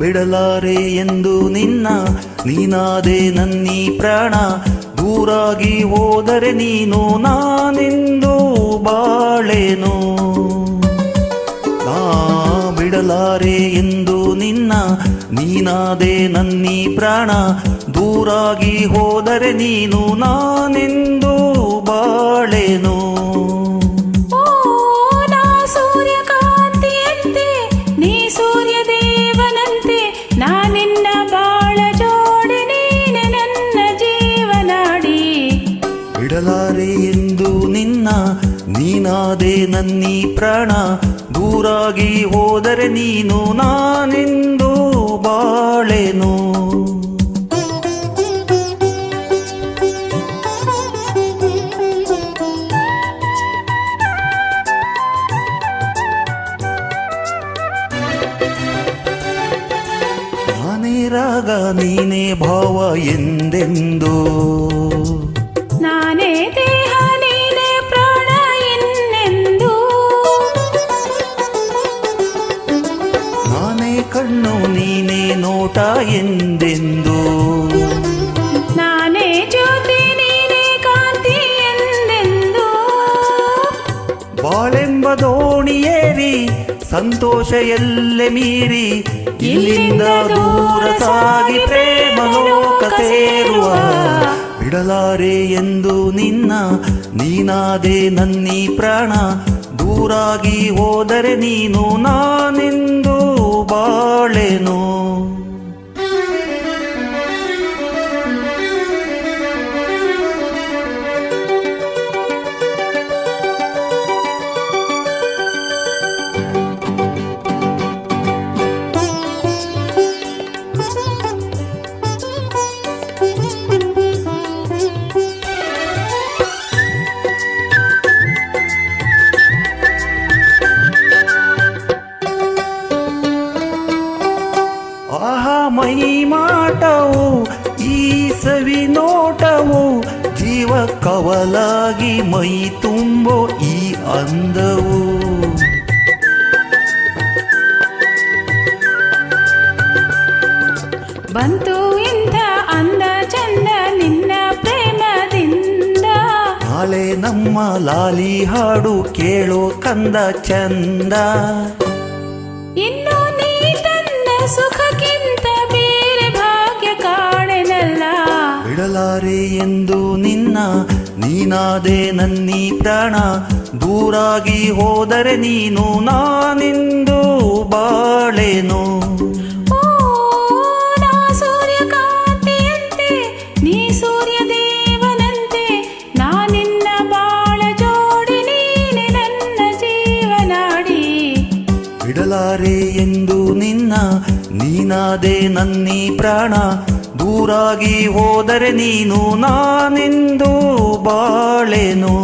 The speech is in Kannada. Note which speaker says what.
Speaker 1: ಬಿಡಲಾರೆ ಎಂದು ನಿನ್ನ ನೀನಾದೆ ನನ್ನೀ ಪ್ರಾಣ ದೂರಾಗಿ ಹೋದರೆ ನೀನು ನಾನೆಂದು ಬಾಳೆನು ನಾ ಬಿಡಲಾರೆ ಎಂದು ನಿನ್ನ ನೀನಾದೆ ನನ್ನೀ ಪ್ರಾಣ ದೂರಾಗಿ ಹೋದರೆ ನೀನು ನಾನೆಂದು ಬಾಳೆನು ಬಿಡಲಾರೆ ಎಂದು ನಿನ್ನ ನೀನಾದೆ ನನ್ನೀ ಪ್ರಾಣ ದೂರಾಗಿ ಹೋದರೆ ನೀನು ನಾನೆಂದು ಬಾಳೆನು ನಾನೇ ರಾಗ ನೀನೇ ಭಾವ ಎಂದೆಂದು
Speaker 2: ನಾನೇ ದೇಹ ನೀನೇ ಪ್ರಾಣ ಇನ್ನೆಂದು
Speaker 1: ನಾನೇ ಕಣ್ಣು ನೀನೇ ನೋಟ ಎಂದೆಂದು
Speaker 2: ನಾನೇ ಜ್ಯೋತಿ ನೀನೇ ಕಾಂತಿ ಎಂದೆಂದು
Speaker 1: ಬಾಳೆಂಬ ದೋಣಿಯೇರಿ ಸಂತೋಷ ಎಲ್ಲೆ ಮೀರಿ ಇಲ್ಲಿಂದ ದೂರ ಸಾಗಿ ಪ್ರೇಮ ಲೋಕ ಸೇರುವ ಬಿಡಲಾರೆ ಎಂದು ನಿನ್ನ ನೀನಾದೆ ನನ್ನೀ ಪ್ರಾಣ ದೂರಾಗಿ ಹೋದರೆ ನೀನು ನಾನೆಂದು ಬಾಳೆನು ಆಹಾ ಮೈ ಮಾಟವು ಈ ಸವಿ ನೋಟವು ಜೀವ ಕವಲಾಗಿ ಮೈ ತುಂಬೋ ಈ ಅಂದವು
Speaker 2: ಬಂತು ಇಂಥ ಅಂದ ಚಂದ ನಿನ್ನ ಪ್ರೇಮದಿಂದ
Speaker 1: ನಾಳೆ ನಮ್ಮ ಲಾಲಿ ಹಾಡು ಕೇಳೋ ಕಂದ ಚಂದ
Speaker 2: ಇನ್ನು ನೀ ತಂದ ಸುಖಕ್ಕಿಂತ ಬೇರೆ ಭಾಗ್ಯ ಕಾಣೆನಲ್ಲ
Speaker 1: ಬಿಡಲಾರೆ ಎಂದು ನಿನ್ನ ನೀನಾದೆ ನನ್ನೀ ಪ್ರಾಣ ದೂರಾಗಿ ಹೋದರೆ ನೀನು ನಾನೆಂದು ಬಾಳೆನು ಬಿಡಲಾರೆ ಎಂದು ನಿನ್ನ ನೀನಾದೆ ನನ್ನೀ ಪ್ರಾಣ ದೂರಾಗಿ ಹೋದರೆ ನೀನು ನಾನೆಂದು ಬಾಳೆನು